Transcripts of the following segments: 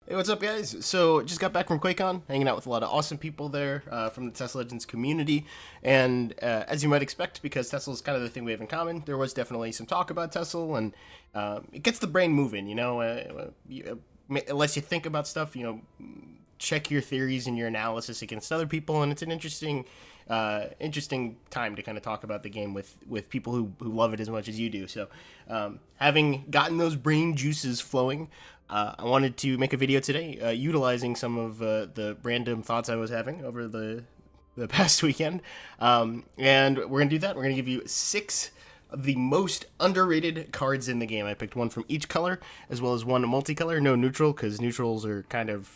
Hey, what's up, guys? So, just got back from QuakeCon, hanging out with a lot of awesome people there from the Tesla Legends community. And as you might expect, because Tesla is kind of the thing we have in common, there was definitely some talk about Tesla, and it gets the brain moving, it lets you think about stuff, check your theories and your analysis against other people, and it's an interesting time to kind of talk about the game with people who love it as much as you do. So, having gotten those brain juices flowing, I wanted to make a video today utilizing some of the random thoughts I was having over the past weekend, and we're gonna do that. We're gonna give you 6 of the most underrated cards in the game. I picked one from each color, as well as one multicolor. No neutral, because neutrals are kind of,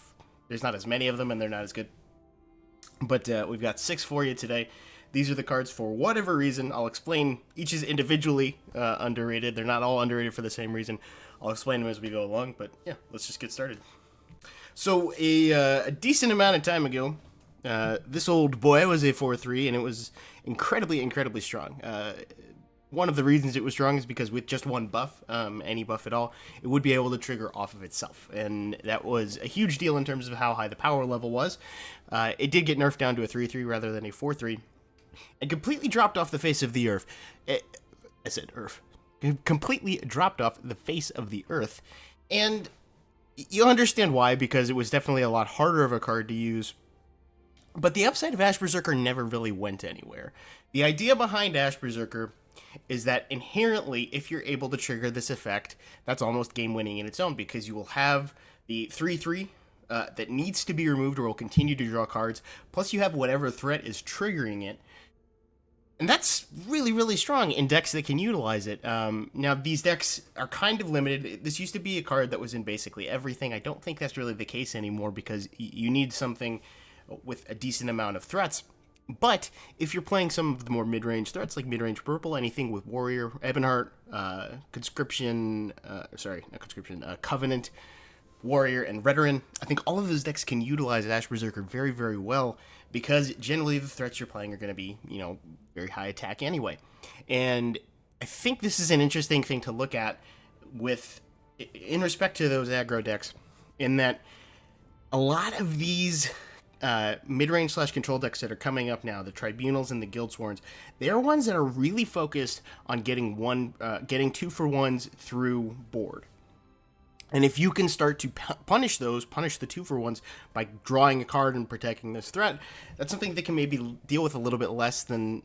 there's not as many of them, and they're not as good. But we've got 6 for you today. These are the cards for whatever reason. I'll explain each is individually underrated. They're not all underrated for the same reason. I'll explain them as we go along, but yeah, let's just get started. So a decent amount of time ago, this old boy was a 4/3, and it was incredibly strong. One of the reasons it was strong is because with just one buff, any buff at all, it would be able to trigger off of itself. And that was a huge deal in terms of how high the power level was. It did get nerfed down to a 3/3 rather than a 4/3. And completely dropped off the face of the earth. I said earth. Completely dropped off the face of the earth. And you'll understand why, because it was definitely a lot harder of a card to use. But the upside of Ash Berserker never really went anywhere. The idea behind Ash Berserker is that inherently, if you're able to trigger this effect, that's almost game winning in its own, because you will have the 3/3 that needs to be removed or will continue to draw cards, plus you have whatever threat is triggering it. And that's really strong in decks that can utilize it. Now, these decks are kind of limited. This used to be a card that was in basically everything. I don't think that's really the case anymore, because you need something with a decent amount of threats. But if you're playing some of the more mid-range threats, like mid-range purple, anything with Warrior, Ebonheart, Conscription, not Conscription, Covenant, Warrior, and Veteran, I think all of those decks can utilize Ash Berserker very well, because generally the threats you're playing are going to be, very high attack anyway. And I think this is an interesting thing to look at in respect to those aggro decks, in that a lot of these mid-range / control decks that are coming up now, the Tribunals and the Guildsworns, they are ones that are really focused on getting 2-for-1s through board. And if you can start to punish the 2-for-1s by drawing a card and protecting this threat, that's something that can maybe deal with a little bit less than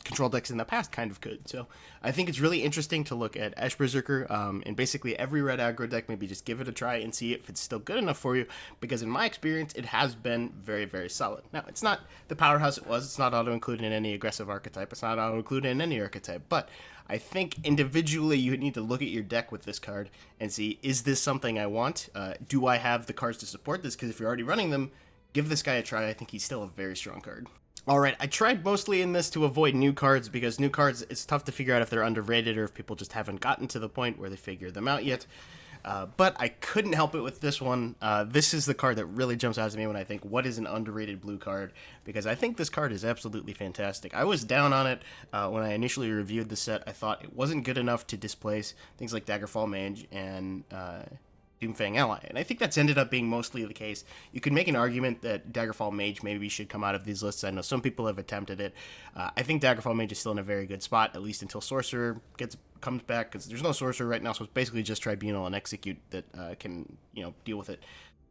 control decks in the past kind of could. So I think it's really interesting to look at Ash Berserker and basically every red aggro deck. Maybe just give it a try and see if it's still good enough for you, because in my experience, it has been very solid. Now, it's not the powerhouse it was. It's not auto-included in any aggressive archetype. It's not auto-included in any archetype. But I think individually you need to look at your deck with this card and see, is this something I want? Do I have the cards to support this? Because if you're already running them, give this guy a try. I think he's still a very strong card. Alright, I tried mostly in this to avoid new cards, because new cards, it's tough to figure out if they're underrated or if people just haven't gotten to the point where they figure them out yet. But I couldn't help it with this one. This is the card that really jumps out to me when I think, what is an underrated blue card? Because I think this card is absolutely fantastic. I was down on it when I initially reviewed the set. I thought it wasn't good enough to displace things like Daggerfall Mage and Doomfang Ally, and I think that's ended up being mostly the case. You could make an argument that Daggerfall Mage maybe should come out of these lists. I know some people have attempted it. I think Daggerfall Mage is still in a very good spot, at least until Sorcerer comes back, because there's no Sorcerer right now, so it's basically just Tribunal and Execute that can deal with it.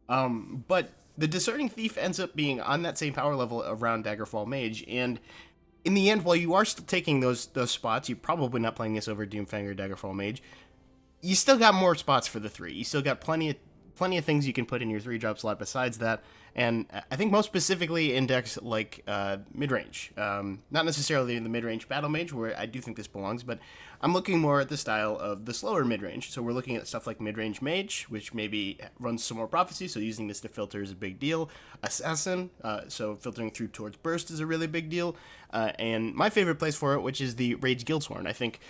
But the Discerning Thief ends up being on that same power level around Daggerfall Mage, and in the end, while you are still taking those spots, you're probably not playing this over Doomfang or Daggerfall Mage. You still got more spots for the 3. You still got plenty of things you can put in your 3-drop slot besides that, and I think most specifically in decks like mid-range. Not necessarily in the mid-range Battle Mage, where I do think this belongs, but I'm looking more at the style of the slower mid-range. So we're looking at stuff like mid-range Mage, which maybe runs some more Prophecy, so using this to filter is a big deal. Assassin, so filtering through towards Burst is a really big deal. And my favorite place for it, which is the Rage Guildsworn. I think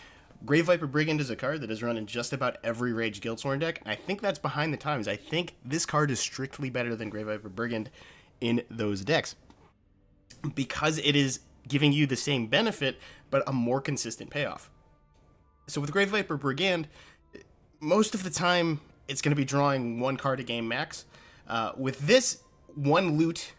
Grave Viper Brigand is a card that is run in just about every Rage Guildsworn deck. I think that's behind the times. I think this card is strictly better than Grave Viper Brigand in those decks, because it is giving you the same benefit, but a more consistent payoff. So with Grave Viper Brigand, most of the time it's going to be drawing 1 card a game max. With this, 1 loot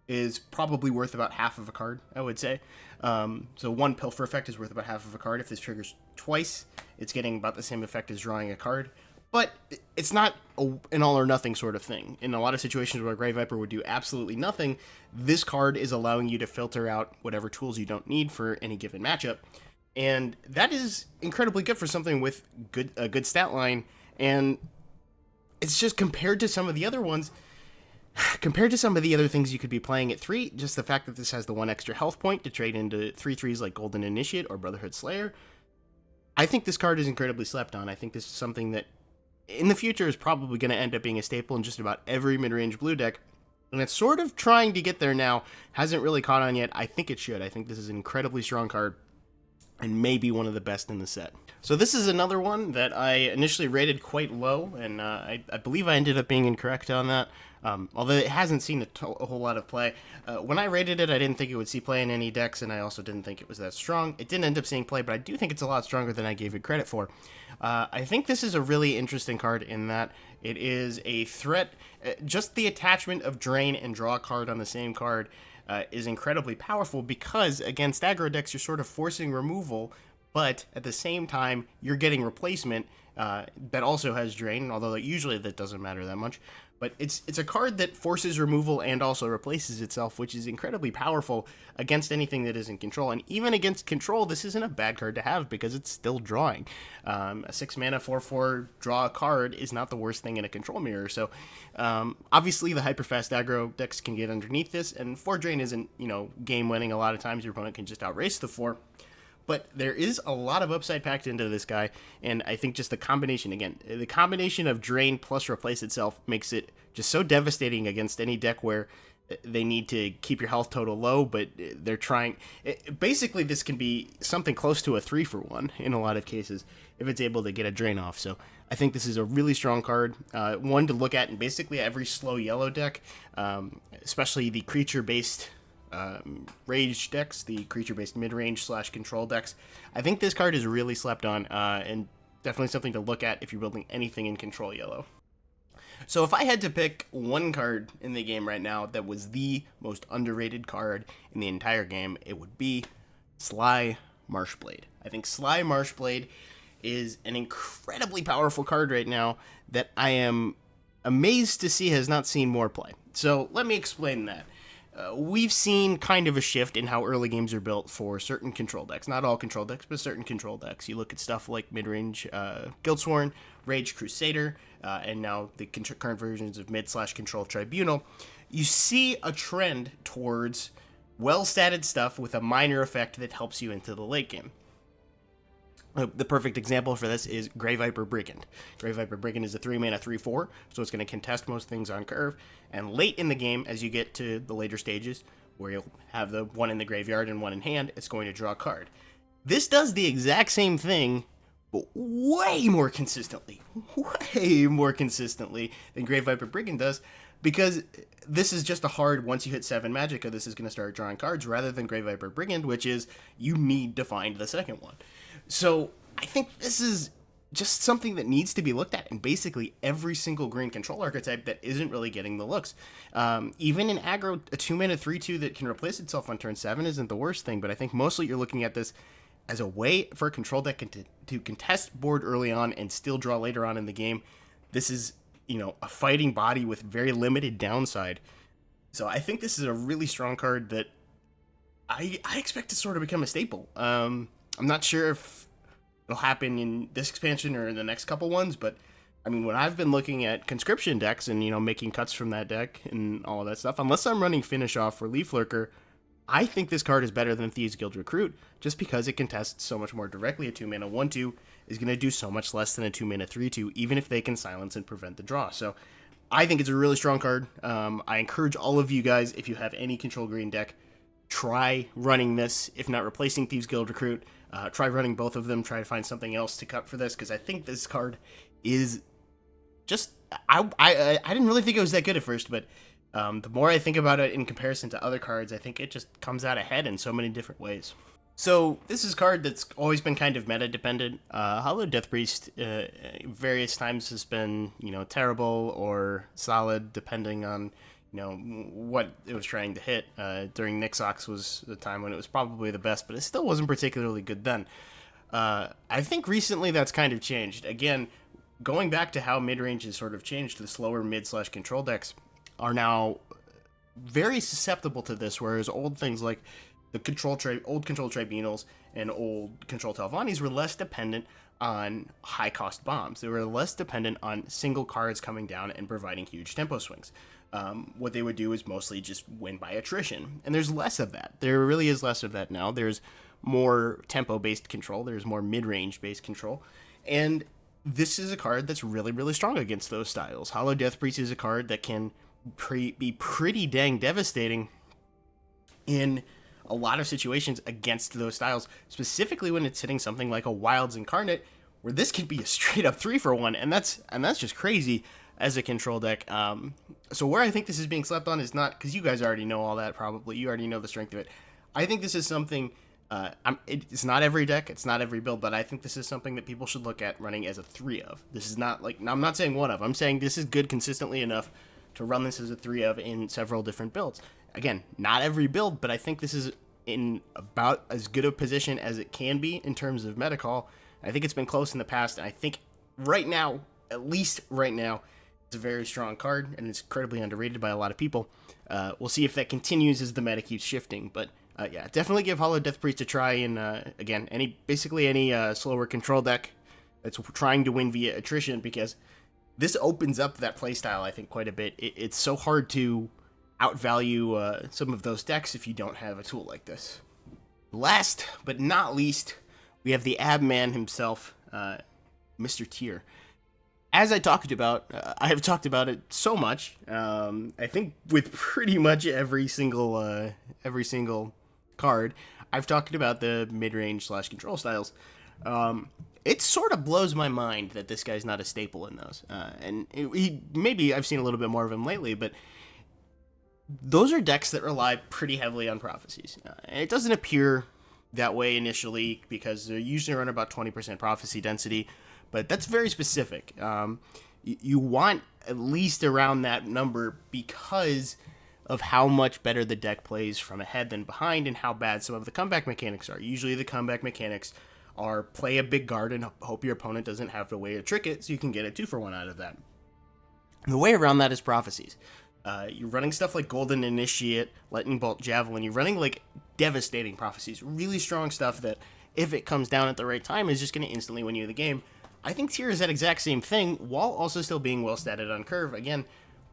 is probably worth about half of a card, I would say. So 1 Pilfer effect is worth about half of a card. If this triggers twice, it's getting about the same effect as drawing a card. But it's not an all or nothing sort of thing. In a lot of situations where Grey Viper would do absolutely nothing, this card is allowing you to filter out whatever tools you don't need for any given matchup. And that is incredibly good for something with a good stat line. And it's just compared to some of the other ones, compared to some of the other things you could be playing at 3, just the fact that this has the 1 extra health point to trade into 3/3s like Golden Initiate or Brotherhood Slayer, I think this card is incredibly slept on. I think this is something that in the future is probably going to end up being a staple in just about every mid-range blue deck. And it's sort of trying to get there now. Hasn't really caught on yet. I think it should. I think this is an incredibly strong card and maybe one of the best in the set. So this is another one that I initially rated quite low, and I believe I ended up being incorrect on that, although it hasn't seen a whole lot of play. When I rated it, I didn't think it would see play in any decks, and I also didn't think it was that strong. It didn't end up seeing play, but I do think it's a lot stronger than I gave it credit for. I think this is a really interesting card in that it is a threat. Just the attachment of Drain and draw a card on the same card is incredibly powerful, because against aggro decks you're sort of forcing removal, but at the same time you're getting replacement that also has Drain, although usually that doesn't matter that much. But it's a card that forces removal and also replaces itself, which is incredibly powerful against anything that isn't control. And even against control, this isn't a bad card to have because it's still drawing. A 6 mana 4/4 draw a card is not the worst thing in a control mirror. So obviously the hyperfast aggro decks can get underneath this, and 4 Drain isn't, game winning. A lot of times your opponent can just outrace the 4. But there is a lot of upside packed into this guy, and I think just the combination of Drain plus Replace itself makes it just so devastating against any deck where they need to keep your health total low, but they're trying. Basically, this can be something close to a 3-for-1 in a lot of cases if it's able to get a Drain off. So I think this is a really strong card, one to look at in basically every slow yellow deck, especially the creature-based rage decks, the creature-based mid-range / control decks. I think this card is really slept on, and definitely something to look at if you're building anything in control yellow. So if I had to pick one card in the game right now that was the most underrated card in the entire game, it would be Sly Marshblade. I think Sly Marshblade is an incredibly powerful card right now that I am amazed to see has not seen more play. So let me explain that. We've seen kind of a shift in how early games are built for certain control decks. Not all control decks, but certain control decks. You look at stuff like mid-range GUILDSWORN, Rage Crusader, and now the current versions of mid / control Tribunal. You see a trend towards well-statted stuff with a minor effect that helps you into the late game. The perfect example for this is Grey Viper Brigand. Grey Viper Brigand is a 3-mana 3/4, so it's going to contest most things on curve. And late in the game, as you get to the later stages, where you'll have the one in the graveyard and one in hand, it's going to draw a card. This does the exact same thing, but way more consistently than Grey Viper Brigand does, because this is just a hard, once you hit 7 Magicka, this is going to start drawing cards, rather than Grey Viper Brigand, which is, you need to find the second one. So I think this is just something that needs to be looked at in basically every single green control archetype that isn't really getting the looks. Even in aggro, a 2-mana 3/2 that can replace itself on turn 7 isn't the worst thing, but I think mostly you're looking at this as a way for a control deck to contest board early on and still draw later on in the game. This is, a fighting body with very limited downside. So I think this is a really strong card that I expect to sort of become a staple. I'm not sure if it'll happen in this expansion or in the next couple ones, but I mean, when I've been looking at conscription decks and, making cuts from that deck and all of that stuff, unless I'm running Finish Off or Leaf Lurker, I think this card is better than Thieves Guild Recruit, just because it contests so much more directly. A 2-mana 1/2 is going to do so much less than a 2-mana 3/2, even if they can silence and prevent the draw. So I think it's a really strong card. I encourage all of you guys, if you have any control green deck, try running this, if not replacing Thieves Guild Recruit. Try running both of them. Try to find something else to cut for this, because I think this card is just... I didn't really think it was that good at first, but the more I think about it in comparison to other cards, I think it just comes out ahead in so many different ways. So this is a card that's always been kind of meta dependent. Hollow Death Priest various times has been, terrible or solid depending on, what it was trying to hit. During Nixox was the time when it was probably the best, but it still wasn't particularly good then. I think recently that's kind of changed. Again, going back to how mid-range has sort of changed, the slower mid/control decks are now very susceptible to this, whereas old things like the old control tribunals and old control Telvannis were less dependent on high cost bombs. They were less dependent on single cards coming down and providing huge tempo swings. What they would do is mostly just win by attrition, and there's less of that. There really is less of that now. There's more tempo based control. There's more mid range based control, and this is a card that's really, really strong against those styles. Hollow Death Priest is a card that can be pretty dang devastating in a lot of situations against those styles, specifically when it's hitting something like a Wilds Incarnate, where this could be a straight up 3-for-1, and that's just crazy as a control deck. So where I think this is being slept on is not, because you guys already know all that probably, you already know the strength of it. I think this is something, it's not every deck, it's not every build, but I think this is something that people should look at running as a 3 of. This is not like, I'm not saying 1 of, I'm saying this is good consistently enough to run this as a 3 of in several different builds. Again, not every build, but I think this is in about as good a position as it can be in terms of meta call. I think it's been close in the past, and I think right now, at least right now, it's a very strong card, and it's incredibly underrated by a lot of people. We'll see if that continues as the meta keeps shifting, but yeah, definitely give Hollow Death Priest a try in, again, basically any slower control deck that's trying to win via attrition, because this opens up that playstyle, I think, quite a bit. It's so hard to outvalue some of those decks if you don't have a tool like this. Last but not least, we have the Ab Man himself, Mr. Tyr. As I talked about, I have talked about it so much. I think with pretty much every single card, I've talked about the mid-range / control styles. It sort of blows my mind that this guy's not a staple in those. And maybe I've seen a little bit more of him lately, but those are decks that rely pretty heavily on prophecies. And it doesn't appear that way initially because they usually run about 20% prophecy density, but that's very specific. You want at least around that number because of how much better the deck plays from ahead than behind and how bad some of the comeback mechanics are. Usually the comeback mechanics are play a big guard and hope your opponent doesn't have the way to trick it so you can get a 2-for-1 out of that. And the way around that is prophecies. You're running stuff like Golden Initiate, Lightning Bolt, Javelin. You're running like devastating prophecies, really strong stuff that if it comes down at the right time is just going to instantly win you the game. I think Tyr is that exact same thing while also still being well statted on curve. Again,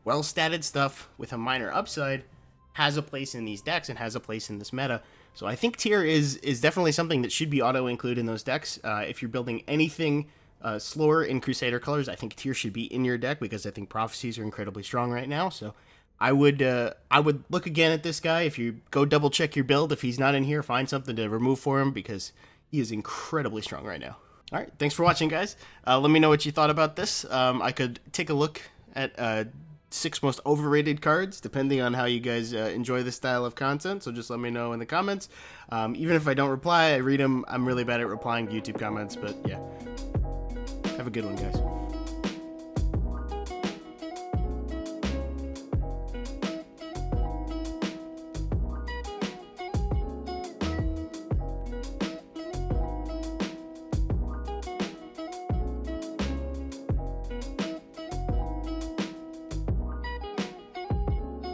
well statted stuff with a minor upside has a place in these decks and has a place in this meta. So I think Tyr is definitely something that should be auto included in those decks. If you're building anything slower in Crusader colors, I think Tyr should be in your deck because I think prophecies are incredibly strong right now. So I would look again at this guy. If you go double check your build, if he's not in here, find something to remove for him because he is incredibly strong right now. All right, thanks for watching, guys. Let me know what you thought about this. I could take a look at 6 most overrated cards, depending on how you guys enjoy this style of content. So just let me know in the comments. Even if I don't reply, I read them. I'm really bad at replying to YouTube comments, but yeah. Have a good one, guys.